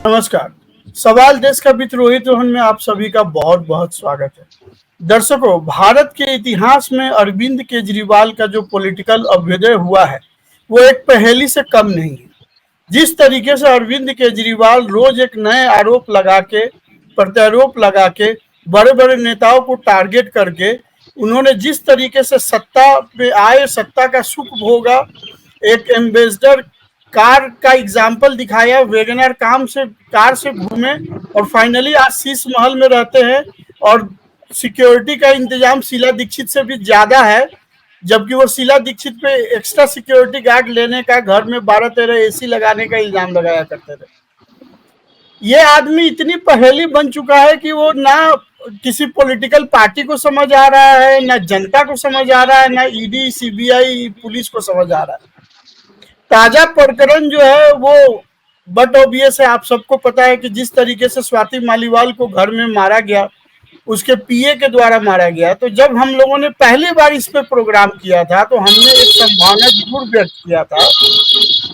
नमस्कार। सवाल देश का विद्रोही रोहन में आप सभी का बहुत बहुत स्वागत है। दर्शकों, भारत के इतिहास में अरविंद केजरीवाल का जो पॉलिटिकल अभ्युदय हुआ है वो एक पहेली से कम नहीं है। जिस तरीके से अरविंद केजरीवाल रोज एक नए आरोप लगा के, प्रत्यारोप लगा के, बड़े बड़े नेताओं को टारगेट करके उन्होंने जिस तरीके से सत्ता पे आए, सत्ता का सुख भोगा, एक एम्बेसडर कार का एग्जाम्पल दिखाया, वेगनर कार से घूमे और फाइनली आज शीश महल में रहते हैं और सिक्योरिटी का इंतजाम शीला दीक्षित से भी ज्यादा है, जबकि वो शीला दीक्षित पे एक्स्ट्रा सिक्योरिटी गार्ड लेने का, घर में 12-13 एसी लगाने का इल्जाम लगाया करते थे। ये आदमी इतनी पहेली बन चुका है कि वो ना किसी पॉलिटिकल पार्टी को समझ आ रहा है, ना जनता को समझ आ रहा है, ना ईडी, सीबीआई, पुलिस को समझ आ रहा है। ताजा प्रकरण जो है वो बट ऑब्वियस है, आप सबको पता है कि जिस तरीके से स्वाति मालीवाल को घर में मारा गया, उसके पीए के द्वारा मारा गया। तो जब हम लोगों ने पहली बार इस पे प्रोग्राम किया था तो हमने एक संभावना जरूर व्यक्त किया था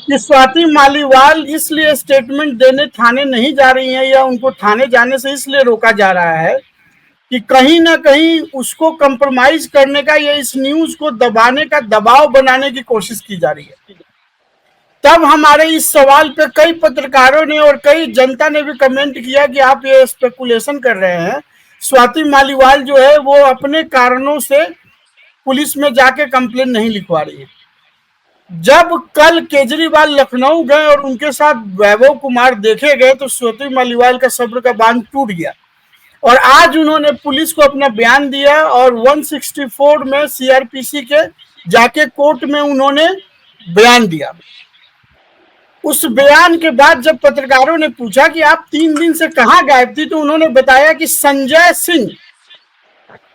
कि स्वाति मालीवाल इसलिए स्टेटमेंट देने थाने नहीं जा रही है या उनको थाने जाने से इसलिए रोका जा रहा है कि कहीं ना कहीं उसको कंप्रोमाइज करने का या इस न्यूज को दबाने का, दबाव बनाने की कोशिश की जा रही है। तब हमारे इस सवाल पे कई पत्रकारों ने और कई जनता ने भी कमेंट किया कि आप ये स्पेकुलेशन कर रहे हैं, स्वाति मालीवाल जो है वो अपने कारणों से पुलिस में जाके कंप्लेन नहीं लिखवा रही है। जब कल केजरीवाल लखनऊ गए और उनके साथ वैभव कुमार देखे गए तो स्वाति मालीवाल का सब्र का बांध टूट गया और आज उन्होंने पुलिस को अपना बयान दिया और 164 में सीआरपीसी के जाके कोर्ट में उन्होंने बयान दिया। उस बयान के बाद जब पत्रकारों ने पूछा कि आप 3 दिन से कहां गायब थी, तो उन्होंने बताया कि संजय सिंह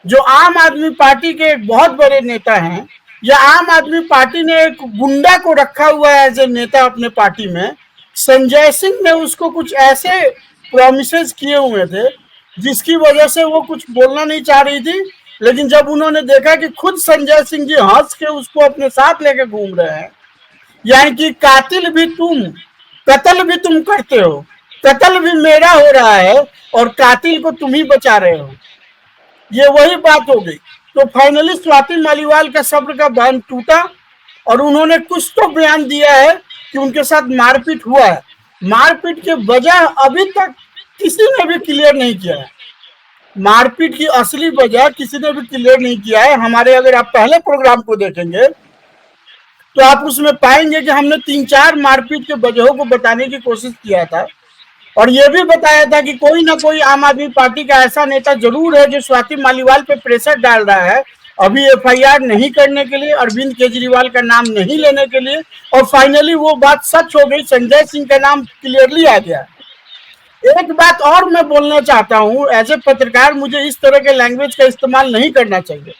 जो आम आदमी पार्टी के एक बहुत बड़े नेता हैं, या आम आदमी पार्टी ने एक गुंडा को रखा हुआ है एज ए नेता अपने पार्टी में, संजय सिंह ने उसको कुछ ऐसे प्रॉमिसेस किए हुए थे जिसकी वजह से वो कुछ बोलना नहीं चाह रही थी। लेकिन जब उन्होंने देखा कि खुद संजय सिंह जी हंस के उसको अपने साथ लेके घूम रहे हैं, यानी कि कातिल भी तुम, कत्ल भी तुम करते हो, कत्ल भी मेरा हो रहा है और कातिल को तुम ही बचा रहे हो, ये वही बात हो गई। तो फाइनली स्वाति मालीवाल का सब्र का बांध टूटा और उन्होंने कुछ तो बयान दिया है कि उनके साथ मारपीट हुआ है। मारपीट के वजह अभी तक किसी ने भी क्लियर नहीं किया है, मारपीट की असली वजह किसी ने भी क्लियर नहीं किया है। हमारे अगर आप पहले प्रोग्राम को देखेंगे तो आप उसमें पाएंगे कि हमने 3-4 मारपीट के वजहों को बताने की कोशिश किया था और यह भी बताया था कि कोई ना कोई आम आदमी पार्टी का ऐसा नेता जरूर है जो स्वाति मालीवाल पे प्रेशर डाल रहा है अभी एफआईआर नहीं करने के लिए, अरविंद केजरीवाल का नाम नहीं लेने के लिए। और फाइनली वो बात सच हो गई, संजय सिंह का नाम क्लियरली आ गया। एक बात और मैं बोलना चाहता हूं, एज ए पत्रकार मुझे इस तरह के लैंग्वेज का इस्तेमाल नहीं करना चाहिए,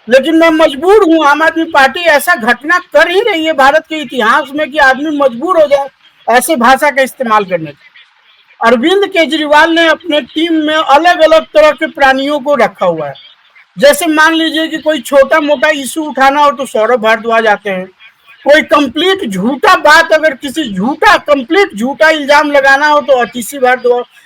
लेकिन मैं मजबूर हूं। आम आदमी पार्टी ऐसा घटना कर ही रही है भारत के इतिहास में कि आदमी मजबूर हो जाए ऐसे भाषा का इस्तेमाल करने का। अरविंद केजरीवाल ने अपने टीम में अलग अलग तरह के प्राणियों को रखा हुआ है। जैसे मान लीजिए कि कोई छोटा मोटा इशू उठाना हो तो सौरभ भारद्वाज आते हैं, कोई कंप्लीट झूठा बात, अगर किसी कंप्लीट झूठा इल्जाम लगाना हो तो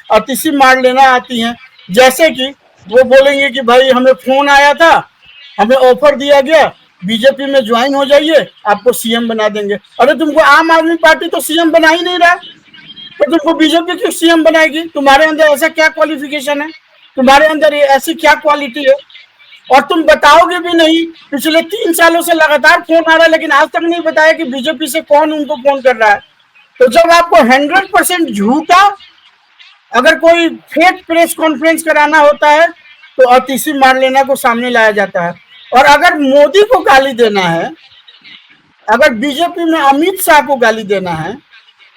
अतिशी मार लेना आती हैं। जैसे कि वो बोलेंगे कि भाई हमें फोन आया था, हमें ऑफर दिया गया, बीजेपी में ज्वाइन हो जाइए, आपको सीएम बना देंगे। अरे तुमको आम आदमी पार्टी तो सीएम बना ही नहीं रहा, तो तुमको बीजेपी क्यों सीएम बनाएगी? तुम्हारे अंदर ऐसा क्या क्वालिफिकेशन है, तुम्हारे अंदर ऐसी क्या क्वालिटी है? और तुम बताओगे भी नहीं। पिछले 3 सालों से लगातार फोन आ रहा है लेकिन आज तक नहीं बताया कि बीजेपी से कौन उनको फोन कर रहा है। तो जब आपको 100% झूठा अगर कोई फेक प्रेस कॉन्फ्रेंस कराना होता है तो अतिशी मार लेना को सामने लाया जाता है। और अगर मोदी को गाली देना है, अगर बीजेपी में अमित शाह को गाली देना है,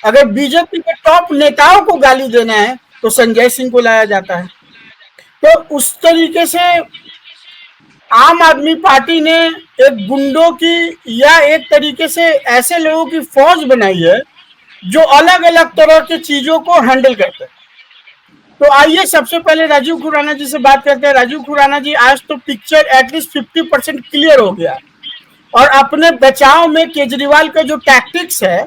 अगर बीजेपी के टॉप नेताओं को गाली देना है तो संजय सिंह को लाया जाता है। तो उस तरीके से आम आदमी पार्टी ने एक गुंडों की या एक तरीके से ऐसे लोगों की फौज बनाई है जो अलग अलग तरह की चीजों को हैंडल करते हैं। तो आइए सबसे पहले राजीव खुराना जी से बात करते हैं। राजीव खुराना जी, आज तो पिक्चर एटलीस्ट 50% क्लियर हो गया और अपने बचाव में केजरीवाल का जो टैक्टिक्स है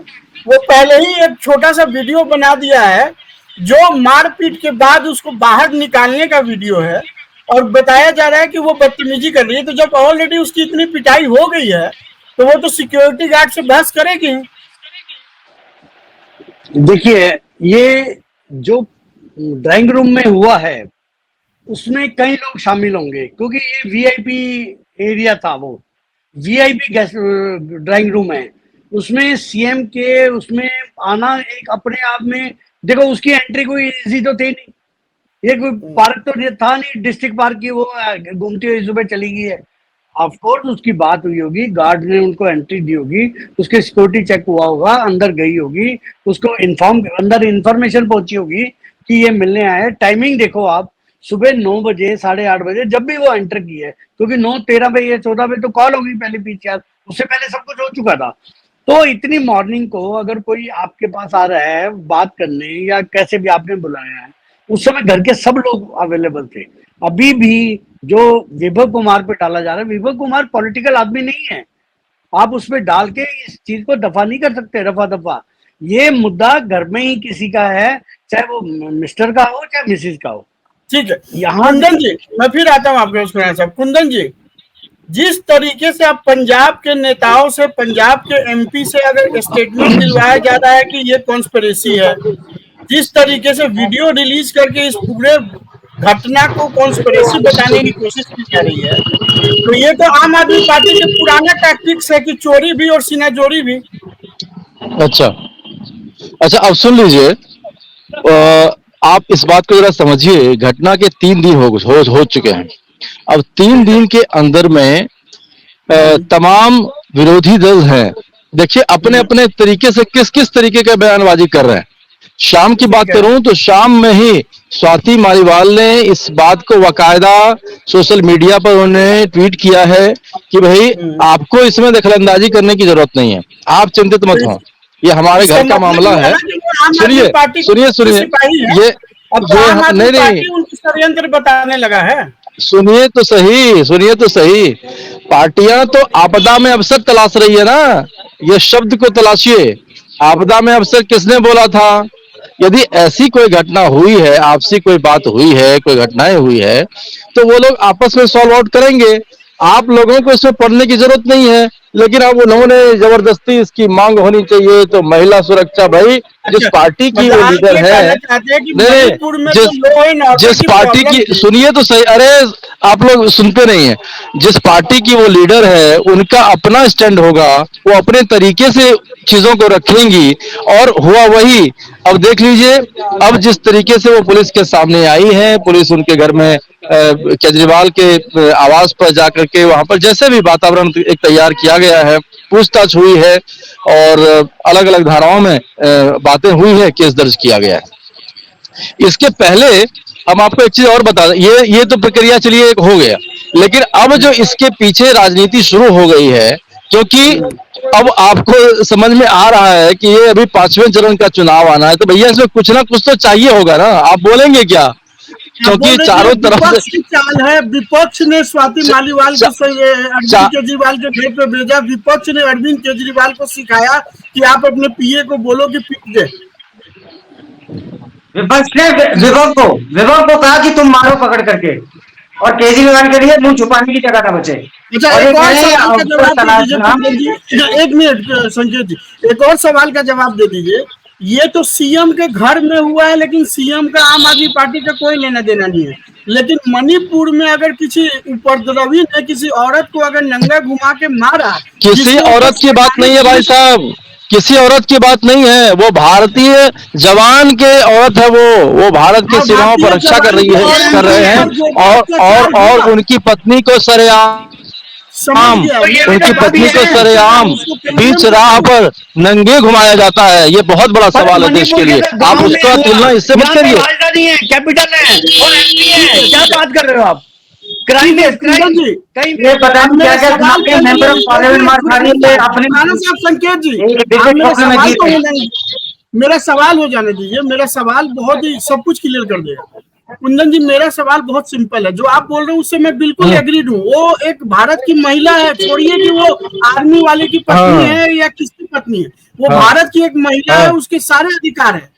वो पहले ही एक छोटा सा वीडियो बना दिया है जो मारपीट के बाद उसको बाहर निकालने का वीडियो है, और बताया जा रहा है कि वो बदतमीजी कर रही है। तो जब ऑलरेडी उसकी इतनी पिटाई हो गई है तो वो तो सिक्योरिटी गार्ड से बहस करेगी। देखिए, ये जो ड्राइंग रूम में हुआ है उसमें कई लोग शामिल होंगे, क्योंकि ये वीआईपी एरिया था, वो वीआईपी ड्राइंग रूम है। उसमें सीएम के उसमें आना एक अपने आप में, देखो उसकी एंट्री कोई इजी तो थी नहीं, ये कोई पार्क तो था नहीं, डिस्ट्रिक्ट पार्क की वो घूमती हुई सुबह चली गई है। ऑफ कोर्स उसकी बात हुई होगी, गार्ड ने उनको एंट्री दी होगी, उसके सिक्योरिटी चेक हुआ होगा, अंदर गई होगी, उसको अंदर इंफॉर्मेशन पहुंची होगी कि ये मिलने आए। टाइमिंग देखो आप, सुबह 9 बजे 8:30 बजे जब भी वो एंटर की है, क्योंकि 9:13 बजे या 14 बजे तो कॉल होगी पहले पीछे, उससे पहले सब कुछ हो चुका था। तो इतनी मॉर्निंग को अगर कोई आपके पास आ रहा है बात करने या कैसे भी आपने बुलाया है, उस समय घर के सब लोग अवेलेबल थे। अभी भी जो विभव कुमार पे डाला जा रहा है, विभव कुमार पॉलिटिकल आदमी नहीं है, आप उस पर डाल के इस चीज को दफा नहीं कर सकते, रफा दफा। ये मुद्दा घर में ही किसी का है, चाहे वो मिस्टर का हो चाहे मिसिस का हो। ठीक है यहाँ कुंदन जी, मैं फिर आता हूँ आपके उसमें साहब। कुंदन जी, जिस तरीके से आप पंजाब के नेताओं से, पंजाब के एमपी से अगर स्टेटमेंट दिलवाया जा रहा है कि ये कॉन्स्पिरेसी है, जिस तरीके से वीडियो रिलीज करके इस पूरे घटना को कॉन्स्पिरेसी बताने की कोशिश की जा रही है, तो ये तो आम आदमी पार्टी के पुराना टैक्टिक्स है कि चोरी भी और सीना जोड़ी भी। अच्छा अच्छा, अब सुन लीजिए, आप इस बात को जरा समझिए। घटना के 3 दिन हो चुके हैं। अब 3 दिन के अंदर में तमाम विरोधी दल हैं, देखिए अपने अपने तरीके से किस किस तरीके का बयानबाजी कर रहे हैं। शाम की बात करूं तो शाम में ही स्वाति मालीवाल ने इस बात को बाकायदा सोशल मीडिया पर उन्होंने ट्वीट किया है कि भाई आपको इसमें दखलंदाजी करने की जरूरत नहीं है, आप चिंतित मत हो, ये हमारे घर का मामला है। सुनिए सुनिए सुनिए, ये नहीं नहीं, उनकी षड्यंत्र बताने लगा है। सुनिए तो सही, सुनिए तो सही। पार्टियां तो आपदा में अवसर तलाश रही है ना, ये शब्द को तलाशिए। आपदा में अवसर किसने बोला था? यदि ऐसी कोई घटना हुई है, आपसी कोई बात हुई है, कोई घटनाएं हुई है, तो वो लोग आपस में सॉल्व आउट करेंगे। आप लोगों को इसमें पढ़ने की जरूरत नहीं है। लेकिन अब उन्होंने जबरदस्ती इसकी मांग होनी चाहिए, तो महिला सुरक्षा भाई, जिस पार्टी की वो लीडर है, नहीं, जिस पार्टी की, सुनिए तो सही, अरे आप लोग सुनते नहीं है, जिस पार्टी की वो लीडर है उनका अपना स्टैंड होगा, वो अपने तरीके से चीजों को रखेंगी, और हुआ वही। अब देख लीजिए, अब जिस तरीके से वो पुलिस के सामने आई है, पुलिस उनके घर में केजरीवाल के आवास पर जाकर के वहां पर जैसे भी वातावरण एक तैयार किया गया है, पूछताछ हुई है और अलग अलग धाराओं में बातें हुई है, केस दर्ज किया गया है। इसके पहले हम आपको एक चीज और बता दें, ये तो प्रक्रिया चलिए एक हो गया, लेकिन अब जो इसके पीछे राजनीति शुरू हो गई है, क्योंकि अब आपको समझ में आ रहा है कि ये अभी 5वें चरण का चुनाव आना है, तो भैया इसमें कुछ ना कुछ तो चाहिए होगा ना, आप बोलेंगे क्या? क्योंकि चारों तरफ से चाल है। विपक्ष ने स्वाति मालीवाल को अरविंद केजरीवाल के घर पे भेजा, विपक्ष ने अरविंद केजरीवाल को सिखाया कि आप अपने पीए को बोलो कि पीट दे। विपक्ष ने विभव को कहा कि तुम मारो पकड़ करके, और केजरीवाल के लिए मुंह छुपाने की जगह ना बचे। एक मिनट संकेत जी, एक और सवाल का जवाब दे दीजिए। ये तो सीएम के घर में हुआ है, लेकिन सीएम का आम आदमी पार्टी का कोई लेना देना नहीं है। लेकिन मणिपुर में अगर किसी उपद्रवी ने किसी औरत को अगर नंगा घुमा के मारा, किसी औरत की बात नहीं है भाई साहब, किसी औरत की बात नहीं है, वो भारतीय जवान के औरत है, वो भारत की सीमाओं पर रक्षा कर रहे हैं, और उनकी पत्नी को सरेआम बीच राह पर नंगे घुमाया जाता है। ये बहुत बड़ा सवाल है देश के लिए, आप उसका तुलना इससे मत करिए। राजधानी है, कैपिटल है और एमपी है, क्या बात कर रहे हो आप? क्राइम है, क्राइम जी, कहीं ये पता नहीं क्या क्या मेंबर ऑफ पार्लियामेंट मार खा रही है अपने। संकेत जी, मेरा सवाल हो जाने दीजिए, मेरा सवाल बहुत ही सब कुछ क्लियर कर देगा। कुंदन जी, मेरा सवाल बहुत सिंपल है, जो आप बोल रहे हैं उससे मैं बिल्कुल एग्रीड हूँ। वो एक भारत की महिला है, छोड़िए कि वो आर्मी वाले की पत्नी है या किसकी पत्नी है, वो हाँ। भारत की एक महिला है, हाँ। उसके सारे अधिकार है।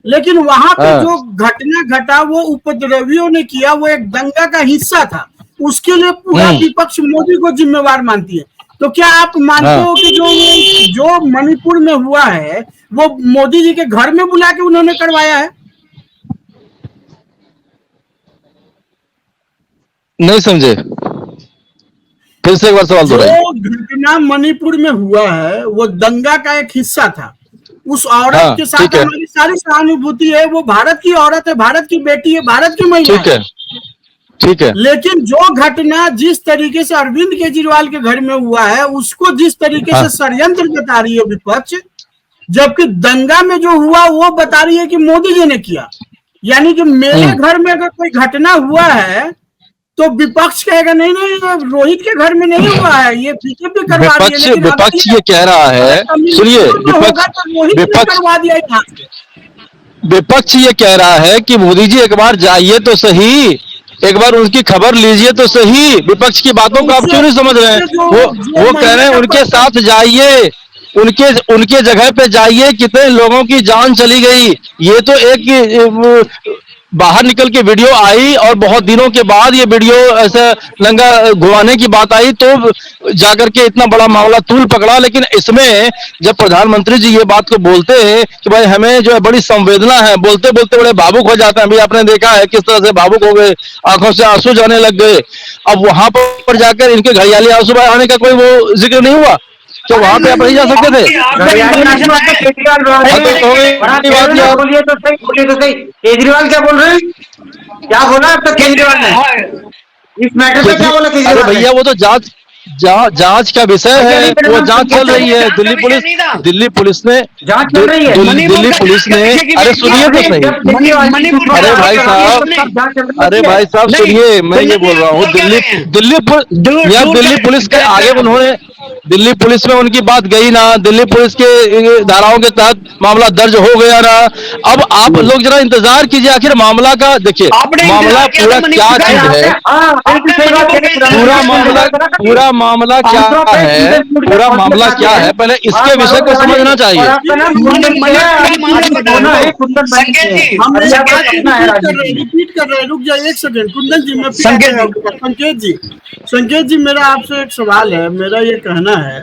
लेकिन वहां पे हाँ। जो घटना घटा वो उपद्रवियों ने किया, वो एक दंगा का हिस्सा था। उसके लिए पूरा विपक्ष मोदी को जिम्मेवार मानती है। तो क्या आप मानते हो कि जो मणिपुर में हुआ है वो मोदी जी के घर में बुला के उन्होंने करवाया है? नहीं समझे, फिर से एक बार सवाल जो दोहराइए। घटना मणिपुर में हुआ है वो दंगा का एक हिस्सा था। उस औरत हाँ, के साथ ठीक है। हमारी सारी सहानुभूति है, वो भारत की औरत है, भारत की बेटी है, भारत की महिला ठीक है, ठीक है। लेकिन जो घटना जिस तरीके से अरविंद केजरीवाल के घर में हुआ है, उसको जिस तरीके हाँ। से षड्यंत्र बता रही है विपक्ष, जबकि दंगा में जो हुआ वो बता रही है कि मोदी जी ने किया। यानी कि मेरे घर में अगर कोई घटना हुआ है तो विपक्ष कहेगा नहीं नहीं, ये रोहित के घर में नहीं हुआ है, ये बीजेपी करवा रही है। लेकिन विपक्ष ये कह रहा है, सुनिए, होगा तो रोहित ने करवा दिया यहाँ से। विपक्ष ये कह रहा है कि मोदी जी एक बार जाइए तो सही, एक बार उनकी खबर लीजिए तो सही। विपक्ष की बातों को आप क्यों नहीं समझ रहे हैं? वो कह रहे हैं उनके साथ जाइए, उनके उनके जगह पे जाइए, कितने लोगों की जान चली गई। ये तो एक बाहर निकल के वीडियो आई और बहुत दिनों के बाद ये वीडियो ऐसा लंगा घुमाने की बात आई तो जाकर के इतना बड़ा मामला तूल पकड़ा। लेकिन इसमें जब प्रधानमंत्री जी ये बात को बोलते हैं कि भाई हमें जो है बड़ी संवेदना है, बोलते बोलते बड़े भावुक हो जाते हैं। अभी आपने देखा है किस तरह से भावुक हो गए, आंखों से आंसू जाने लग गए। अब वहां पर जाकर इनके घड़ियाली आंसू आने का कोई वो जिक्र नहीं हुआ, तो वहां पे आप नहीं जा सकते थे? केजरीवाल क्या बोल रहे हैं? क्या बोला अब तक केजरीवाल ने इस मैटर पे? क्या बोला अरे केजरीवाल ने? भैया वो तो जांच का विषय है, वो जांच चल रही है। दिल्ली पुलिस ने जांच चल रही है। दिल्ली पुलिस ने, अरे सुनिए तो सही, अरे भाई साहब सुनिए, मैं ये बोल रहा हूँ दिल्ली पुलिस के आगे उन्होंने, दिल्ली पुलिस में उनकी बात गई ना, दिल्ली पुलिस के धाराओं के तहत मामला दर्ज हो गया ना। अब आप लोग जरा इंतजार कीजिए, आखिर मामला का देखिए, मामला पूरा क्या चीज है, पूरा मामला क्या है, पूरा मामला क्या है, पहले इसके विषय को समझना चाहिए। रिपीट कर रहे हैं, रुक जाइए एक सेकंड कुंदन जी, मैं संकेत जी मेरा आपसे एक सवाल है। मेरा ये कहना है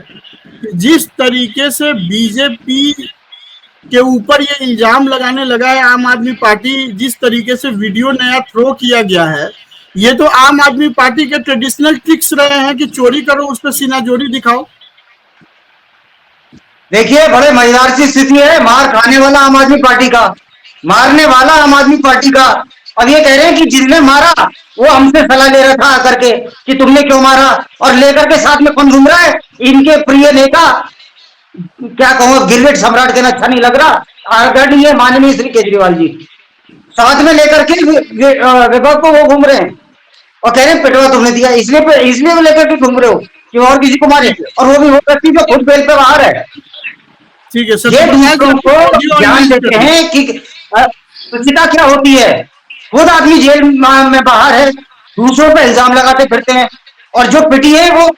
कि जिस तरीके से बीजेपी के ऊपर ये इल्जाम लगाने लगा है आम आदमी पार्टी, जिस तरीके से वीडियो नया थ्रो किया गया है, ये तो आम आदमी पार्टी के ट्रेडिशनल ट्रिक्स रहे हैं कि चोरी करो, उस पर सीनाजोरी दिखाओ। देखिए बड़े मजेदार सी स्थिति है, मार खाने वाला आम आदमी पार्टी का, मारने वाला आम आदमी पार्टी का। अब ये कह रहे हैं कि जिसने मारा वो हमसे सलाह ले रहा था आकर के कि तुमने क्यों मारा, और लेकर के साथ में कौन घूम रहा है? इनके प्रिय नेता, क्या कहूँ, गिरगिट सम्राट देना अच्छा नहीं लग रहा, आदरणीय माननीय श्री केजरीवाल जी साथ में लेकर के विभाग को वो घूम रहे हैं और कह रहे हैं पेटवा तुमने दिया, इसलिए वो लेकर के घूम रहे हो कि और किसी को मारे, और वो भी वो व्यक्ति जो खुद बेल पे बाहर है। ठीक है, ये दूसरों को ज्ञान देते हैं कि स्वच्छता क्या होती है। खुद आदमी जेल में बाहर है, दूसरों पर इल्जाम लगाते फिरते हैं। और जो पिटी है वो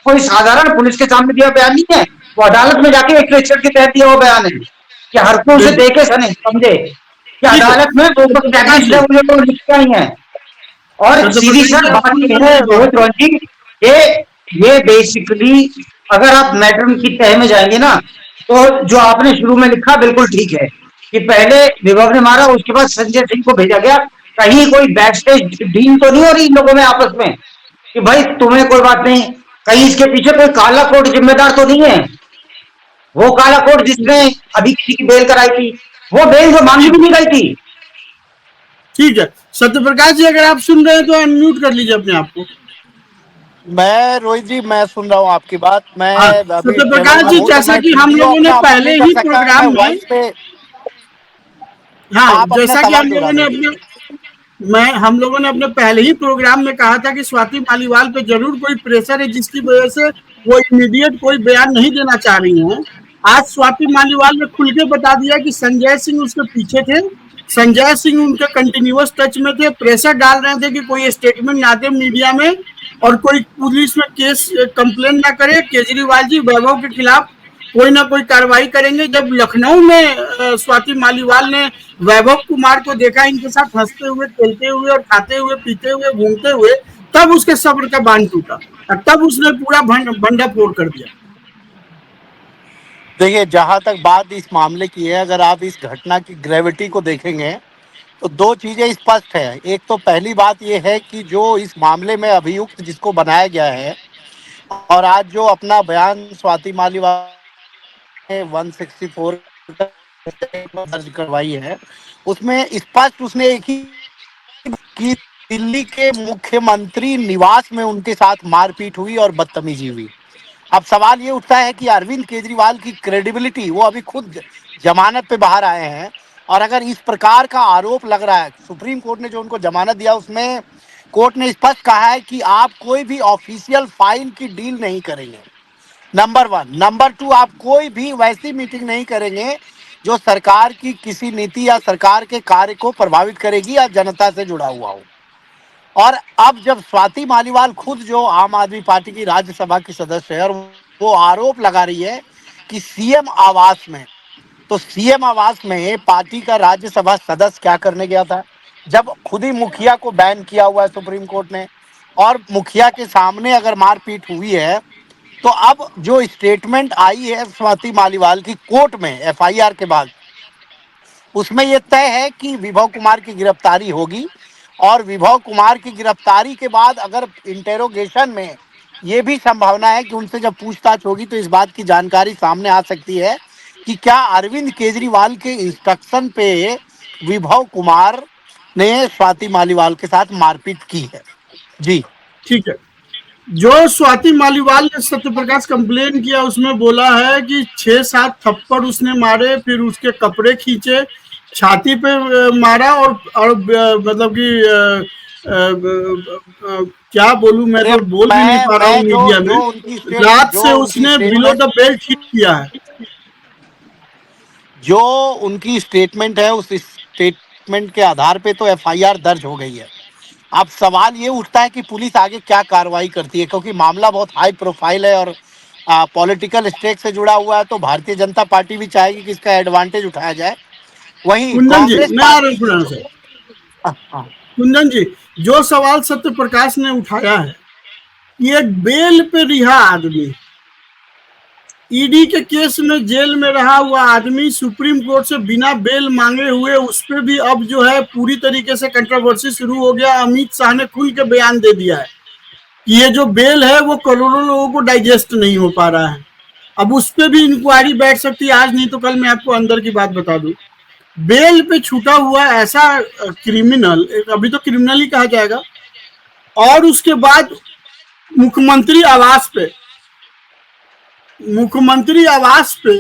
कोई साधारण पुलिस के सामने दिया बयान नहीं है, वो अदालत में जाके 161 के तहत दिया वो बयान है कि हर को उसे देखे समझे कि अदालत में वो लिखता ही है। और सीधी सी बात यह है रोहित रोजी, ये बेसिकली अगर आप मैटर की तह में जाएंगे ना, तो जो आपने शुरू में लिखा बिल्कुल ठीक है कि पहले विभाग ने मारा, उसके बाद संजय सिंह को भेजा गया। कहीं कोई बैक स्टेज डील तो नहीं हो रही इन लोगों में आपस में कि भाई तुम्हें कोई बात नहीं, कहीं इसके पीछे कोई काला कोट जिम्मेदार तो नहीं है? वो काला कोट जिसने अभी किसी की बेल कराई थी, वो बेल जो मांगी भी नहीं गई थी। ठीक है सत्यप्रकाश जी, अगर आप सुन रहे हैं तो अनम्यूट कर लीजिए अपने आप को। मैं रोहित जी मैं सुन रहा हूँ आपकी बात। मैं सत्यप्रकाश जी, जैसा कि हम लोगों ने पहले ही प्रोग्राम में, हाँ जैसा कि हम लोगों ने अपने पहले ही प्रोग्राम में कहा था कि स्वाति मालीवाल पे जरूर कोई प्रेशर है जिसकी वजह से वो इमीडिएट कोई बयान नहीं देना चाह रही हैं। आज स्वाति मालीवाल ने खुल के बता दिया कि संजय सिंह उसके पीछे थे, संजय सिंह उनके कंटिन्यूअस टच में थे, प्रेशर डाल रहे थे कि कोई स्टेटमेंट ना दे मीडिया में और कोई पुलिस में केस कंप्लेन ना करे। केजरीवाल जी वैभव के खिलाफ कोई ना कोई कार्रवाई करेंगे। जब लखनऊ में स्वाति मालीवाल ने वैभव कुमार को देखा इनके साथ हंसते हुए, खेलते हुए और खाते हुए, पीते हुए, घूमते हुए, तब उसके सब्र का बांध टूटा और तब उसने पूरा भंडा फोड़ कर दिया। देखिए, जहां तक बात इस मामले की है, अगर आप इस घटना की ग्रेविटी को देखेंगे तो दो चीजें स्पष्ट है। एक तो पहली बात यह है कि जो इस मामले में अभियुक्त जिसको बनाया गया है और आज जो अपना बयान स्वाति मालीवाल ने 164 दर्ज करवाई है, उसमें स्पष्ट उसने एक ही कि दिल्ली के मुख्यमंत्री निवास में उनके साथ मारपीट हुई और बदतमीजी हुई। अब सवाल ये उठता है कि अरविंद केजरीवाल की क्रेडिबिलिटी, वो अभी खुद जमानत पे बाहर आए हैं और अगर इस प्रकार का आरोप लग रहा है, सुप्रीम कोर्ट ने जो उनको जमानत दिया उसमें कोर्ट ने स्पष्ट कहा है कि आप कोई भी ऑफिशियल फाइल की डील नहीं करेंगे, नंबर 1। नंबर 2, आप कोई भी वैसी मीटिंग नहीं करेंगे जो सरकार की किसी नीति या सरकार के कार्य को प्रभावित करेगी या जनता से जुड़ा हुआ हो। और अब जब स्वाति मालीवाल खुद जो आम आदमी पार्टी की राज्यसभा की सदस्य है और वो आरोप लगा रही है कि सीएम आवास में, तो सीएम आवास में पार्टी का राज्यसभा सदस्य क्या करने गया था, जब खुद ही मुखिया को बैन किया हुआ है सुप्रीम कोर्ट ने, और मुखिया के सामने अगर मारपीट हुई है, तो अब जो स्टेटमेंट आई है स्वाति मालीवाल की कोर्ट में एफआईआर के बाद, उसमें यह तय है कि विभव कुमार की गिरफ्तारी होगी और विभव कुमार की गिरफ्तारी के बाद अगर इंटेरोगेशन में ये भी संभावना है कि उनसे जब पूछताछ होगी तो इस बात की जानकारी सामने आ सकती है कि क्या अरविंद केजरीवाल के इंस्ट्रक्शन पे विभव कुमार ने स्वाति मालीवाल के साथ मारपीट की है। जी ठीक है। जो स्वाति मालीवाल ने सत्यप्रकाश कंप्लेन किया उसमें बोला है कि 6-7 थप्पड़ उसने मारे, फिर उसके कपड़े खींचे, छाती पे मारा और मतलब कि क्या बोलूं, मैं तो बोल भी नहीं पा रहा हूँ मीडिया में। रात से उसने बिलो द बेल्ट हिट किया है। जो उनकी स्टेटमेंट है उस स्टेटमेंट के आधार पे तो एफआईआर दर्ज हो गई है। अब सवाल ये उठता है कि पुलिस आगे क्या कार्रवाई करती है, क्योंकि मामला बहुत हाई प्रोफाइल है और पॉलिटिकल स्टेक से जुड़ा हुआ है, तो भारतीय जनता पार्टी भी चाहेगी कि इसका एडवांटेज उठाया जाए। वहीं कुंदन जी, कांग्रेस मैं आ रहा हूँ कुंदन जी, जो सवाल सत्य प्रकाश ने उठाया है, ये बेल पे रिहा आदमी, ईडी के केस में जेल में रहा हुआ आदमी सुप्रीम कोर्ट से बिना बेल मांगे हुए, उस पर भी अब जो है पूरी तरीके से कंट्रोवर्सी शुरू हो गया। अमित शाह ने खुल के बयान दे दिया है कि ये जो बेल है वो करोड़ों लोगों को डाइजेस्ट नहीं हो पा रहा है। अब उस पर भी इंक्वायरी बैठ सकती है, आज नहीं तो कल। मैं आपको अंदर की बात बता दूं, बेल पे छूटा हुआ ऐसा क्रिमिनल, अभी तो क्रिमिनल ही कहा जाएगा, और उसके बाद मुख्यमंत्री आवास पे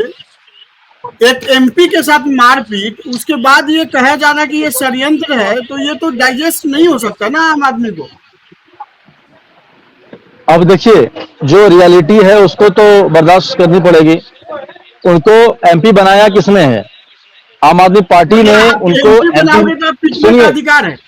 एक एमपी के साथ मारपीट, उसके बाद ये कहा जाना कि ये षड्यंत्र है, तो ये तो डाइजेस्ट नहीं हो सकता ना आम आदमी को। अब देखिए, जो रियलिटी है उसको तो बर्दाश्त करनी पड़ेगी। उनको एमपी बनाया किसने है? आम आदमी पार्टी ने उनको एमपी। सुनिए, अधिकार है।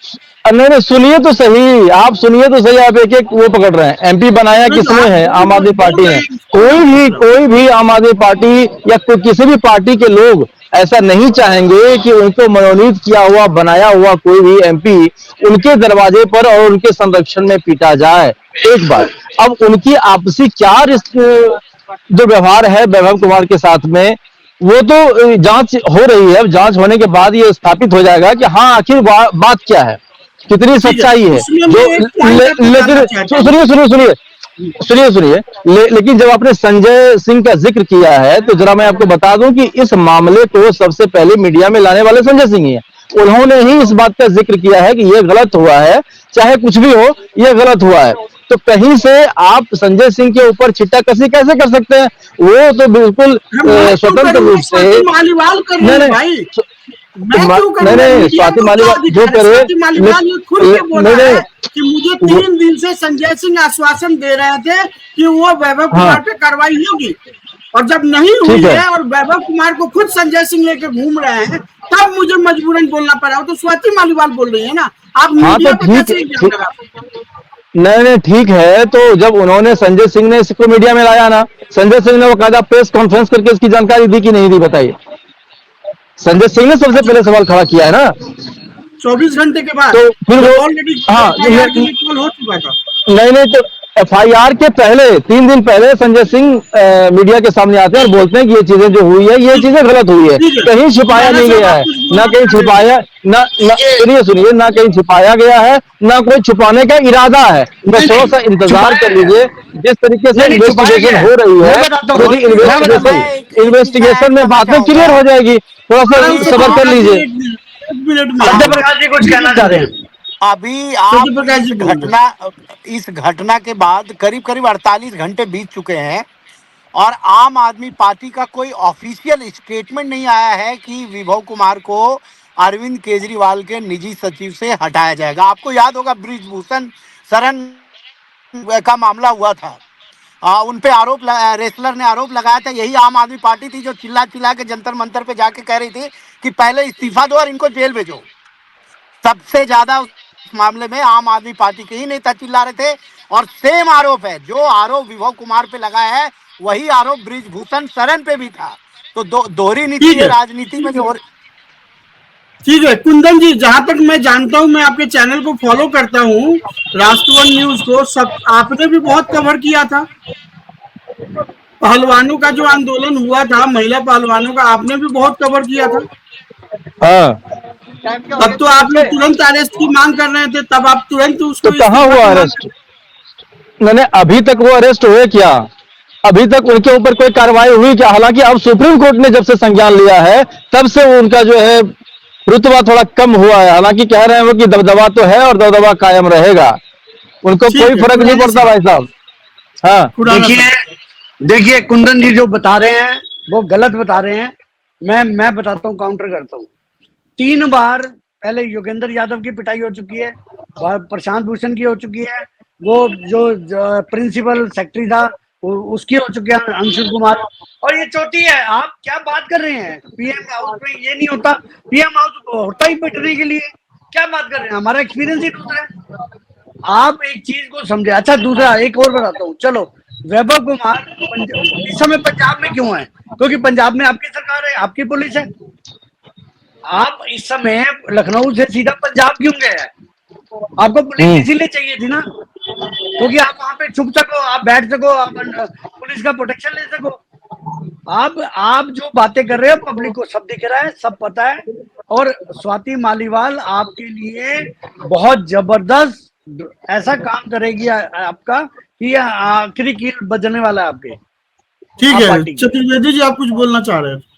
नहीं, सुनिए तो सही, आप सुनिए तो सही, आप एक एक वो पकड़ रहे हैं। एमपी बनाया किसने है? आम आदमी पार्टी ने। कोई भी आम आदमी पार्टी या किसी भी पार्टी के लोग ऐसा नहीं चाहेंगे कि उनको मनोनीत किया हुआ, बनाया हुआ कोई भी एमपी उनके दरवाजे पर और उनके संरक्षण में पीटा जाए। एक बात, अब उनकी आपसी क्या जो व्यवहार है वैभव कुमार के साथ में, वो तो जांच हो रही है। अब जांच होने के बाद ये स्थापित हो जाएगा कि हाँ आखिर बात क्या है, कितनी सच्चाई है। जो लेकिन सुनिए, लेकिन जब आपने संजय सिंह का जिक्र किया है तो जरा मैं आपको बता दूं कि इस मामले को सबसे पहले मीडिया में लाने वाले संजय सिंह ही है। उन्होंने ही इस बात का जिक्र किया है कि ये गलत हुआ है, चाहे कुछ भी हो, ये गलत हुआ है। तो कहीं से आप संजय सिंह के ऊपर छिट्टाकशी कैसे कर सकते हैं? वो तो बिल्कुल स्वतंत्र रूप से नहीं, स्वाति मालीवाल जो करे, कि मुझे 3 दिन से संजय सिंह आश्वासन दे रहे थे कि वो वैभव कुमार पे कार्रवाई होगी, और जब नहीं हुई है और वैभव कुमार को खुद संजय सिंह लेके घूम रहे हैं, तब मुझे मजबूरन बोलना पड़ा। तो स्वाति मालीवाल बोल रही है ना, आप मीडिया पे कैसे नहीं नहीं ठीक है, तो जब उन्होंने संजय सिंह ने इसको मीडिया में लाया ना, संजय सिंह ने वो कायदा प्रेस कॉन्फ्रेंस करके इसकी जानकारी दी कि नहीं दी, बताइए। संजय सिंह ने सबसे पहले सवाल खड़ा किया है ना। 24 घंटे के बाद तो फिर वो ऑलरेडी हाँ FIR के लिए कॉल हो चुका था। नहीं नहीं, तो एफआईआर के पहले 3 दिन पहले संजय सिंह मीडिया के सामने आते हैं और बोलते हैं कि ये चीजें जो हुई है ये चीजें गलत हुई है, ठीक है। कहीं छिपाया राणा नहीं साहब, गया आप है, कुछ ना बोलना कहीं चाह रहे थे? छिपाया ना सुनिए सुनिए, ना कहीं छिपाया गया है, ना कोई छुपाने का इरादा है। बस थोड़ा सा इंतजार कर लीजिए, जिस तरीके से नहीं, छुपाया इन्वेस्टिगेशन गया है। हो रही मैं है, बताता हूँ, क्योंकि मैं बताता हूँ। इन्वेस्टिगेशन में बातें क्लियर हो जाएगी, थोड़ा सा आराम से सबर कर प्रकाश जी, लीजिए। एक मिनट में सत्य प्रकाश जी कुछ कहना चाह रहे हैं। अभी सत्य आप प्रकाश जी बोलिए। इस घटना के बाद करीब करीब 48 घंटे बीत चुके हैं और आम आदमी पार्टी का कोई ऑफिशियल स्टेटमेंट नहीं आया है कि विभव कुमार को अरविंद केजरीवाल के निजी सचिव से हटाया जाएगा। आपको याद होगा ब्रिजभूषण शरण का मामला हुआ था, उन पे रेसलर ने आरोप लगाया था, यही आम आदमी पार्टी थी जो चिल्ला चिल्ला के जंतर मंतर पे जाके कह रही थी कि पहले इस्तीफा दो और इनको जेल भेजो। सबसे ज्यादा उस मामले में आम आदमी पार्टी के ही नेता चिल्ला रहे थे और सेम आरोप है, जो आरोप विभव कुमार पे लगाया है वही आरोप ब्रिजभूषण शरण पे भी था। तो दोहरी नीति ठीक है है, राजनीति में जो ठीक है कुंदन जी, जहां तक मैं जानता हूं, मैं आपके चैनल को फॉलो करता हूं, राष्ट्रवन न्यूज को सब आपने भी बहुत कवर किया था। पहलवानों का जो आंदोलन हुआ था, महिला पहलवानों का, आपने भी बहुत कवर किया था। हाँ, तब तो आप लोग तुरंत अरेस्ट की मांग कर रहे थे, तब आप तुरंत तो उसको कहाँ इस्तीफा हुआ की मांग अरेस्ट? मैंने अभी तक वो अरेस्ट हुए क्या? अभी तक उनके ऊपर कोई कार्रवाई हुई क्या? हालांकि अब सुप्रीम कोर्ट ने जब से संज्ञान लिया है तब से वो उनका जो है रुतबा थोड़ा कम हुआ है। हालांकि कह रहे हैं वो कि दबदबा तो है और दबदबा कायम रहेगा, उनको ठीक कोई है, फर्क नहीं खुराना पड़ता भाई साहब। हाँ खुराना देखिए साहब। देखिए कुंदन जी जो बता रहे हैं वो गलत बता रहे हैं। मैं बताता हूँ, काउंटर करता हूँ। 3 बार पहले योगेंद्र यादव की पिटाई हो चुकी है, प्रशांत भूषण की हो चुकी है, वो जो प्रिंसिपल सेक्रेटरी था उसकी हो चुकी है, अंशुल कुमार, और ये चौथी है। आप क्या बात कर रहे हैं? पीएम हाउस में ये नहीं होता? पीएम हाउस होता ही पिटने के लिए, क्या बात कर रहे हैं? हमारा एक्सपीरियंस ही दूसरा है। आप एक चीज को समझे। अच्छा, दूसरा एक और बताता हूँ। चलो, वैभव कुमार इस समय पंजाब में क्यों है? क्योंकि पंजाब में आपकी सरकार है, आपकी पुलिस है। आप इस समय लखनऊ से सीधा पंजाब क्यों गए हैं? आपको पुलिस इसीलिए चाहिए थी ना, क्योंकि आप वहां पे छुप सको, आप बैठ सको, आप पुलिस का प्रोटेक्शन ले सको। आप जो बातें कर रहे हो पब्लिक को सब दिख रहा है, सब पता है। और स्वाति मालीवाल आपके लिए बहुत जबरदस्त ऐसा काम करेगी आपका कि आखिरी कील बजने वाला है आपके। ठीक आप है, पार्टी की। चतुर्वेदी जी, आप कुछ बोलना चाह रहे थे?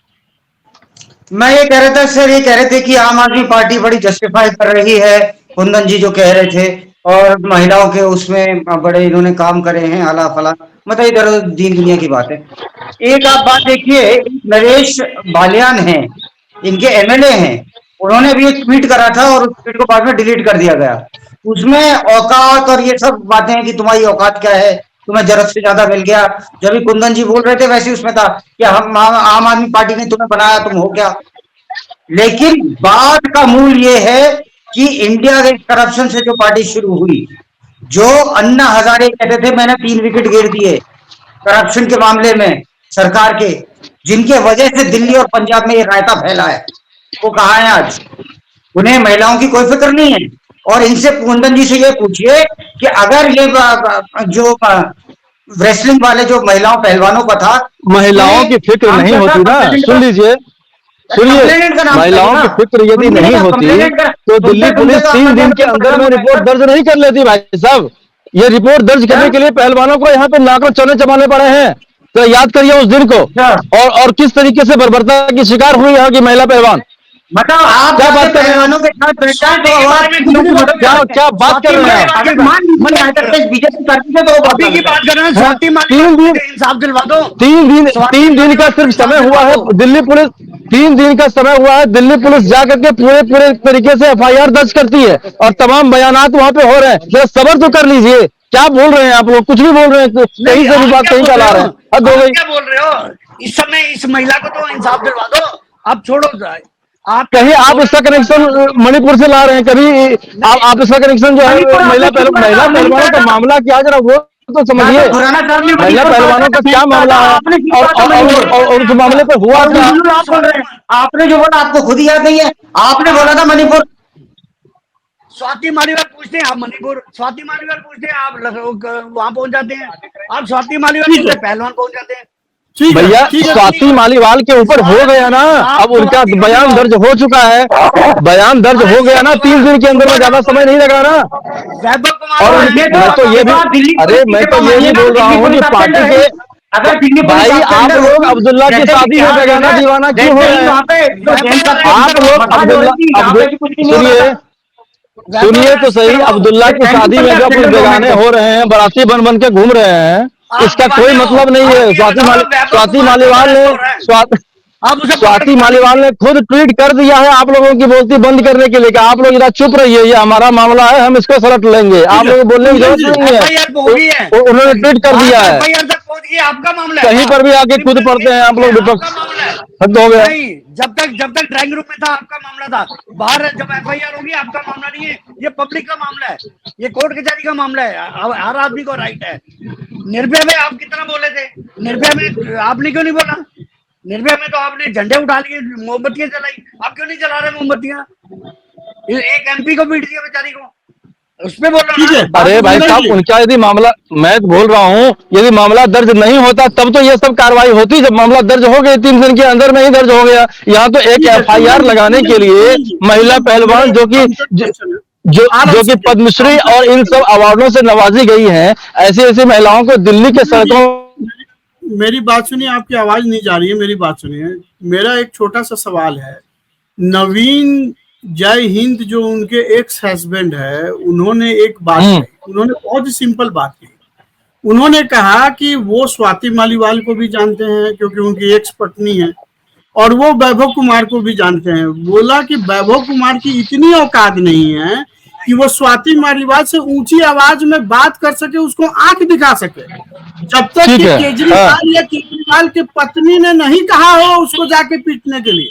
मैं ये कह रहा था सर, ये कह रहे थे कि आम आदमी पार्टी बड़ी जस्टिफाई कर रही है, कुंदन जी जो कह रहे थे, और महिलाओं के उसमें बड़े इन्होंने काम करे हैं, आला फला, मतलब इधर दीन दुनिया की बात है। एक आप बात देखिए, नरेश बालियान हैं, इनके एमएलए हैं, उन्होंने भी एक ट्वीट करा था और उस ट्वीट को बाद में डिलीट कर दिया गया। उसमें औकात और ये सब बातें हैं कि तुम्हारी औकात क्या है, तुम्हें जरूरत से ज्यादा मिल गया। जब भी कुंदन जी बोल रहे थे वैसे उसमें था कि हम आम आदमी पार्टी ने तुम्हें बनाया, तुम हो क्या। लेकिन बात का मूल ये है कि इंडिया के करप्शन से जो पार्टी शुरू हुई, जो अन्ना हजारे कहते थे मैंने 3 विकेट गिर दिए करप्शन के मामले में सरकार के, जिनके वजह से दिल्ली और पंजाब में ये रायता फैला है, वो कहाँ है आज? उन्हें महिलाओं की कोई फिक्र नहीं है। और इनसे कुंदन जी से ये पूछिए कि अगर ये जो रेसलिंग वाले जो महिलाओं पहलवानों का था, महिलाओं की फिक्र नहीं होती ना, सुन लीजिए सुनिए, महिलाओं की फिक्र यदि नहीं होती तो दिल्ली पुलिस 3 दिन के अंदर में रिपोर्ट दर्ज नहीं कर लेती भाई साहब। ये रिपोर्ट दर्ज करने के लिए पहलवानों को यहाँ पे नाकों चने चबाने पड़े हैं। तो याद करिए उस दिन को, और किस तरीके से बर्बरता की शिकार हुई यहाँ की महिला पहलवान। मतलब आप क्या बात कर रहे हैं? पहलवानों के साथ बैठा है तो क्या बात कर रहे हैं आप? अगर मान लीजिए बीजेपी करती है तो वो अभी की बात कर रहे हैं। स्वाति तीन दिन इंसाफ दिलवा दो। 3 दिन का सिर्फ समय हुआ है दिल्ली पुलिस, 3 दिन का समय हुआ है, दिल्ली पुलिस जाकर के पूरे तरीके से एफआईआर दर्ज करती है और तमाम बयानात वहां पे हो रहे हैं। जरा सबर तो कर लीजिए। क्या बोल रहे हैं आप लोग? कुछ भी बोल रहे हैं, कहीं से भी बात कहीं का ला रहे हैं। हद हो गई। क्या बोल रहे हो? इस समय इस महिला को तो इंसाफ दिलवा दो। आप छोड़ो, आप कहीं आप इसका कनेक्शन मणिपुर से ला रहे हैं, कभी आप इसका कनेक्शन जो है मणिपुर महिला आपने क्यों महिला कहा? नहीं पहलवानों का कहा। मामला क्या, जरा वो तो या समझिए। तो खुराना साहब ने महिला मणिपुर पहलवानों का क्या मामला है आपने क्यों और कहा था और, और, मणिपुर? और, और उस मामले पे हुआ और क्या? बिल्कुल आप बोल रहे हैं, आपने जो बोला आपको खुद याद नहीं है, आपने बोला था मणिपुर। स्वाति मालीवाल पूछते हैं, आप मणिपुर, स्वाति मालीवाल पूछते हैं, आप वहां पहुंच जाते हैं। आप स्वाति मालीवाल ठीक पूछते है। हैं, पहलवान पहुंच जाते हैं। ठीक है, भैया ठीक है। स्वाति मालीवाल के ऊपर हो गया ना, अब उनका बयान दर्ज हो चुका है, बयान दर्ज हो गया ना, 3 दिन के अंदर में ज्यादा समय नहीं लगा ना। वैभव कुमार और और ये मैं तो ये भी, दिल्ली अरे पुलिस मैं की तो ये भी मानिए ना, बोल रहा दिल्ली हूँ कि पुलिस पार्टी आपके के अगर दिल्ली पुलिस भाई आपके आप अंदर लोग होती, अब्दुल्ला की जैसे कि शादी में बिहार बेगाना में दीवाना क्यों जैसे हो ही रहे वहाँ हैं? पे जो जनता के आप अंदर लोग बवाल हो रही थी, यहाँ पे भी कुछ नहीं हो रहा सुनिए, था। सुनिए तो सही, अब्दुल्ला की शादी में जब कुछ बेगाने हो रहे हैं, बाराती बन बन के घूम रहे हैं, इसका कोई मतलब नहीं है। स्वाति मालीवाल ने स्वाति मालीवाल ने खुद ट्वीट कर दिया है आप लोगों की बोलती बंद करने के लिए कि आप लोग इधर चुप रहिए, ये हमारा मामला है, हम इसको सलट लेंगे, आप लोग बोलने की जरूरत नहीं है। उन्होंने ट्वीट कर दिया है, FIR तक पहुंच गई, आपका मामला है। कहीं पर भी आके खुद पढ़ते हैं आप लोग, आपका विपक्ष मामला है। हद हो गया। नहीं, जब तक ड्राइंग रूम में था आपका मामला था, बाहर जब FIR होगी आपका मामला नहीं है, ये पब्लिक का मामला है, ये कोर्ट कचहरी का मामला है। हर आदमी को राइट है। निर्भया में आप कितना बोले थे, निर्भया में आपने क्यों नहीं बोला? निर्भया में तो आपने झंडे उठा लिए, मोमबत्तियां जलाई, आप क्यों नहीं जला रहे मोमबत्तियां? एक MP को पीट दिया बेचारी को, उस पे बोल ठीक रहा है। ना। अरे भाई साहब, उनका यदि मामला, मैं बोल रहा हूँ यदि मामला दर्ज नहीं होता तब तो ये सब कार्रवाई होती, जब मामला दर्ज हो गई 3 दिन के अंदर में ही दर्ज हो गया। यहाँ तो एक FIR लगाने के लिए महिला पहलवान जो कि पद्मश्री और इन सब अवार्डों से नवाजी गई हैं, ऐसी ऐसी महिलाओं को दिल्ली के सड़कों। मेरी बात सुनिए, आपकी आवाज नहीं जा रही है, मेरी बात सुनिए। मेरा एक छोटा सा सवाल है, नवीन जय हिंद जो उनके एक्स हस्बैंड है, उन्होंने एक बात कही, उन्होंने बहुत ही सिंपल बात की। उन्होंने कहा कि वो स्वाति मालीवाल को भी जानते हैं क्योंकि उनकी एक्स पत्नी है, और वो वैभव कुमार को भी जानते हैं। बोला कि वैभव कुमार की इतनी औकात नहीं है कि वो स्वाति मालीवाल से ऊंची आवाज में बात कर सके, उसको आंख दिखा सके। जब तक कि केजरीवाल या केजरीवाल की पत्नी ने नहीं कहा हो उसको जाके पीटने के लिए।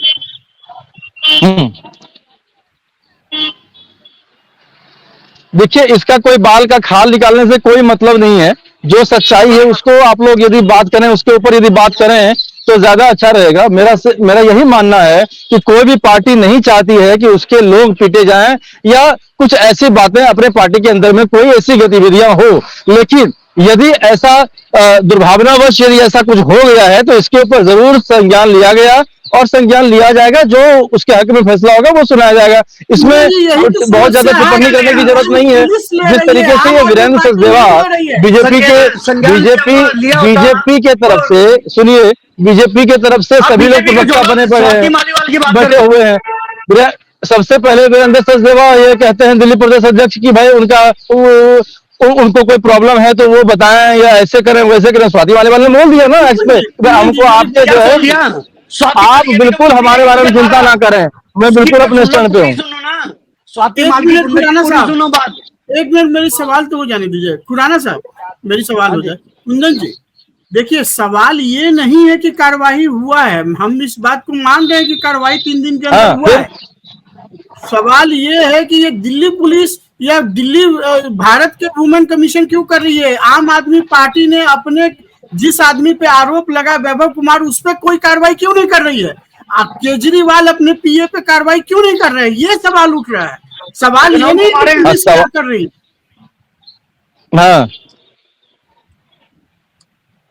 देखिए, इसका कोई बाल का खाल निकालने से कोई मतलब नहीं है। जो सच्चाई है उसको आप लोग यदि बात करें, उसके ऊपर यदि बात करें तो ज्यादा अच्छा रहेगा। मेरा यही मानना है कि कोई भी पार्टी नहीं चाहती है कि उसके लोग पीटे जाएं या कुछ ऐसी बातें अपने पार्टी के अंदर में कोई ऐसी गतिविधियां हो, लेकिन यदि ऐसा दुर्भावनावश यदि ऐसा कुछ हो गया है तो इसके ऊपर जरूर संज्ञान लिया गया और संज्ञान लिया जाएगा। जो उसके हक में फैसला होगा वो सुनाया जाएगा। इसमें बहुत ज्यादा टिप्पणी करने की जरूरत नहीं है। जिस तरीके से ये वीरेंद्र सचदेवा बीजेपी के तरफ से, सुनिए, बीजेपी के तरफ से सभी लोग प्रवक्ता बैठे हुए हैं। सबसे पहले वीरेंद्र सचदेवा ये कहते हैं दिल्ली प्रदेश अध्यक्ष की भाई उनको कोई प्रॉब्लम है तो वो बताएं या ऐसे करें वैसे करें। स्वाति मालीवाल ने बोल दिया ना एक्स पे, हमको आपके जो है, आप बिल्कुल हमारे बारे में चिंता ना करें, मैं बिल्कुल अपने स्टैंड पे हूँ। स्वाति सुनो बात, एक मिनट मेरी सवाल तो हो जाने दीजिए। खुराना साहब, मेरी सवाल हो जाए। कुंदन जी, देखिए, सवाल ये नहीं है कि कार्रवाई हुआ है, हम इस बात को मान रहे हैं कि कार्रवाई 3 दिन के अंदर हुआ है। सवाल ये है कि ये दिल्ली पुलिस या दिल्ली भारत के वुमेन कमीशन क्यों कर रही है? आम आदमी पार्टी ने अपने जिस आदमी पे आरोप लगा वैभव कुमार, उस पर कोई कार्रवाई क्यों नहीं कर रही है? केजरीवाल अपने PA पे कार्रवाई क्यों नहीं कर रहे हैं? ये सवाल उठ रहा है। सवाल ये नहीं कि पुलिस क्या कर रही है। हाँ,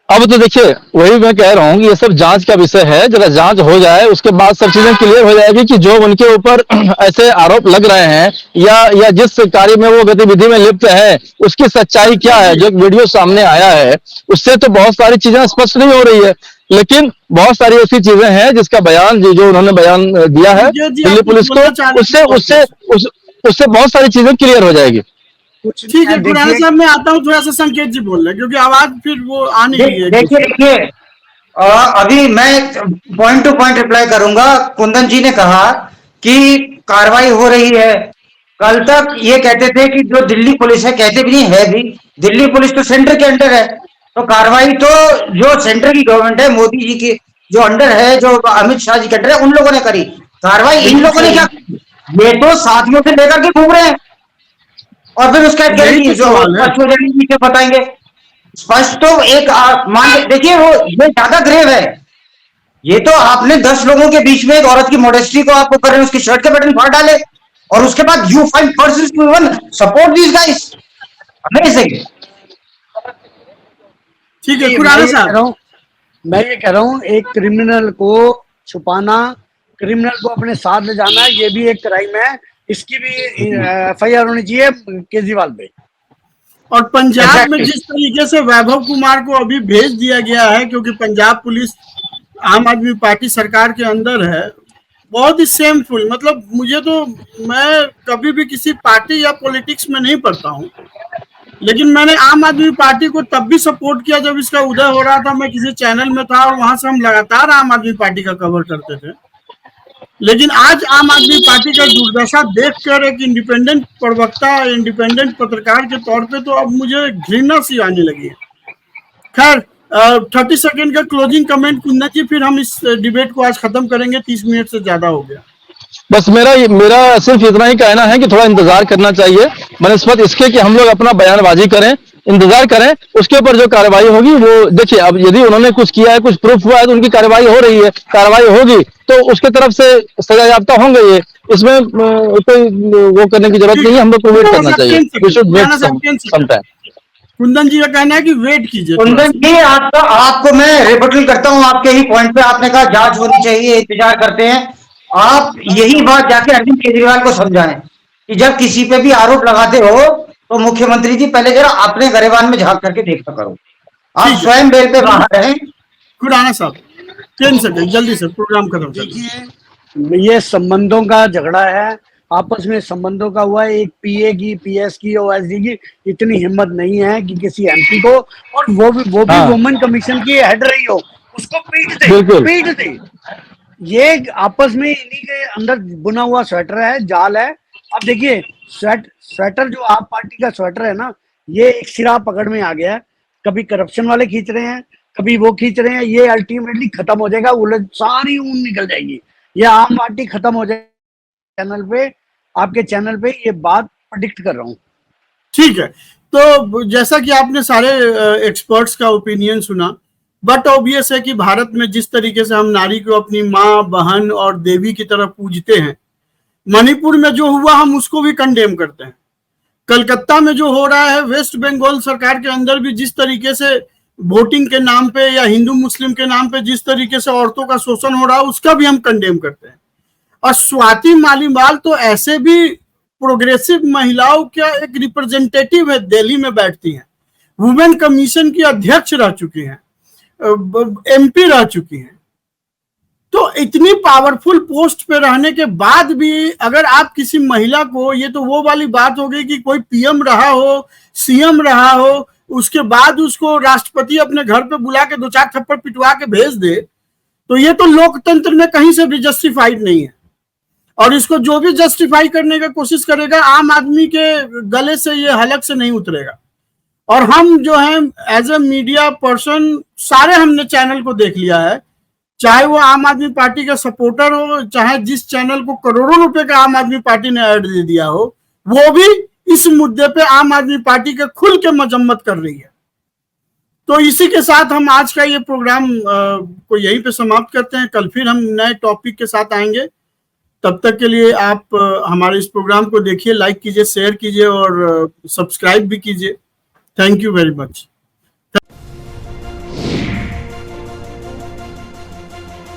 अब तो देखिए, वही मैं कह रहा हूँ कि ये सब जांच का विषय है। जरा जांच हो जाए, उसके बाद सब चीजें क्लियर हो जाएगी कि जो उनके ऊपर ऐसे आरोप लग रहे हैं या जिस कार्य में वो गतिविधि में लिप्त है उसकी सच्चाई क्या है। जो वीडियो सामने आया है उससे तो बहुत सारी चीजें स्पष्ट नहीं हो रही है, लेकिन बहुत सारी ऐसी चीजें हैं जिसका बयान जो उन्होंने बयान दिया है दिल्ली पुलिस को, उससे बहुत सारी चीजें क्लियर हो जाएगी। ठीक है खुराना साहब, मैं आता हूँ, थोड़ा सा संकेत जी बोल रहे हैं क्योंकि आवाज फिर वो आने लगी है। देखिए अभी मैं पॉइंट टू पॉइंट रिप्लाई करूंगा। कुंदन जी ने कहा कि कार्रवाई हो रही है। कल तक ये कहते थे कि जो दिल्ली पुलिस है, कहते भी नहीं है भी, दिल्ली पुलिस तो सेंटर के अंडर है, तो कार्रवाई तो जो सेंटर की गवर्नमेंट है, मोदी जी की जो अंडर है, जो अमित शाह जी के अंडर है, उन लोगों ने करी। कार्रवाई इन लोगों ने क्या की? ये तो साथियों से लेकर के घूम रहे हैं और फिर उसका यही गारंटी तो जो सवाल है। स्पष्ट हो जाएगी नीचे बताएंगे। स्पष्ट तो एक मान देखिए, वो ये ज्यादा ग्रेव है। ये तो आपने 10 लोगों के बीच में एक औरत की मॉडेस्टी को आपको कर रहे हैं, उसकी शर्ट के बटन फाड़ डाले और उसके बाद you find persons to even support this guys. Amazing. ठीक है मैं खुराना ये कह साहब, रहा हूँ मैं ये कह रहा हूँ एक क्रिमिनल को छुपाना, क्रिमिनल को अपने साथ ले जाना, ये भी एक क्राइम है। इसकी भी FIR होनी चाहिए केजरीवाल पे। और पंजाब में Exactly. जिस तरीके से वैभव कुमार को अभी भेज दिया गया है, क्योंकि पंजाब पुलिस आम आदमी पार्टी सरकार के अंदर है, बहुत ही सेमफुल। मतलब मुझे तो, मैं कभी भी किसी पार्टी या पॉलिटिक्स में नहीं पढ़ता हूँ, लेकिन मैंने आम आदमी पार्टी को तब भी सपोर्ट किया जब इसका उदय हो रहा था। मैं किसी चैनल में था और वहां से हम लगातार आम आदमी पार्टी का कवर करते थे। लेकिन आज आम आदमी पार्टी का दुर्दशा देखकर एक इंडिपेंडेंट प्रवक्ता, इंडिपेंडेंट पत्रकार के तौर पे, तो अब मुझे घृणा सी आने लगी है। खैर, 30 सेकंड का क्लोजिंग कमेंट कुंदन जी, फिर हम इस डिबेट को आज खत्म करेंगे, 30 मिनट से ज्यादा हो गया। बस मेरा सिर्फ इतना ही कहना है कि थोड़ा इंतजार करना चाहिए बनस्पत इसके कि हम लोग अपना बयानबाजी करें, इंतजार करें, उसके ऊपर जो कार्रवाई होगी वो देखिए। अब यदि उन्होंने कुछ किया है, कुछ प्रूफ हुआ है, तो उनकी कार्रवाई हो रही है, कार्रवाई होगी तो उसके तरफ से सजा याफ्ता होंगे। ये इसमें कोई वो करने की जरूरत नहीं है, हम लोग को वेट करना चाहिए। We should wait some time. Kundan ji का कहना है कि वेट कीजिए थोड़ा कुंदन सा। जी, आपको मैं रिबटल करता हूं आपके ही पॉइंट पे। आपने कहा जांच होनी चाहिए, इंतजार करते हैं। आप यही बात जाके अरविंद केजरीवाल को समझाएं कि जब किसी पे भी आरोप लगाते हो तो मुख्यमंत्री जी पहले जरा अपने गरेबान में झांक करके देखा करो। आप ठीक है स्वयं बेल पे बाहर रहें। खुराना साहब, 10 सेकंड जल्दी से, प्रोग्राम खत्म कर दीजिए। देखिए, ये संबंधों का झगड़ा है, आपस में संबंधों का हुआ है। एक PA की, PS की, OSD की इतनी हिम्मत नहीं है कि किसी MP को, और वो भी हाँ वुमेन कमीशन की हेड रही हो, उसको बिल्कुल। पीट दे। ये आपस में इन्हीं के अंदर बुना हुआ स्वेटर है, जाल है। अब देखिए, स्वेटर जो आप पार्टी का स्वेटर है ना, ये एक सिरा पकड़ में आ गया है। कभी करप्शन वाले खींच रहे हैं, कभी वो खींच रहे हैं। ये अल्टीमेटली खत्म हो जाएगा, सारी ऊन निकल जाएगी। ये आम पार्टी खत्म हो जाएगी। चैनल पे, आपके चैनल पे ये बात प्रेडिक्ट कर रहा हूँ। ठीक है, तो जैसा कि आपने सारे एक्सपर्ट्स का ओपिनियन सुना, बट ऑब्वियस है कि भारत में जिस तरीके से हम नारी को अपनी माँ, बहन और देवी की तरह पूजते हैं, मणिपुर में जो हुआ हम उसको भी कंडेम करते हैं। कलकत्ता में जो हो रहा है, वेस्ट बंगाल सरकार के अंदर भी जिस तरीके से वोटिंग के नाम पे या हिंदू मुस्लिम के नाम पे जिस तरीके से औरतों का शोषण हो रहा है, उसका भी हम कंडेम करते हैं। और स्वाति मालीवाल तो ऐसे भी प्रोग्रेसिव महिलाओं का एक रिप्रेजेंटेटिव है, दिल्ली में बैठती हैं, वुमेन कमीशन की अध्यक्ष रह चुकी हैं, MP रह चुकी हैं। तो इतनी पावरफुल पोस्ट पे रहने के बाद भी अगर आप किसी महिला को, ये तो वो वाली बात हो गई कि कोई PM रहा हो, CM रहा हो, उसके बाद उसको राष्ट्रपति अपने घर पे बुला के 2-4 थप्पड़ पिटवा के भेज दे, तो ये तो लोकतंत्र में कहीं से भी जस्टिफाइड नहीं है। और इसको जो भी जस्टिफाई करने का कोशिश करेगा, आम आदमी के गले से ये हलक से नहीं उतरेगा। और हम जो है एज ए मीडिया पर्सन, सारे हमने चैनल को देख लिया है, चाहे वो आम आदमी पार्टी का सपोर्टर हो, चाहे जिस चैनल को करोड़ों रुपए का आम आदमी पार्टी ने ऐड दे दिया हो, वो भी इस मुद्दे पे आम आदमी पार्टी के खुल के मजम्मत कर रही है। तो इसी के साथ हम आज का ये प्रोग्राम को यहीं पे समाप्त करते हैं। कल फिर हम नए टॉपिक के साथ आएंगे। तब तक के लिए आप हमारे इस प्रोग्राम को देखिए, लाइक कीजिए, शेयर कीजिए और सब्सक्राइब भी कीजिए। Thank you very much.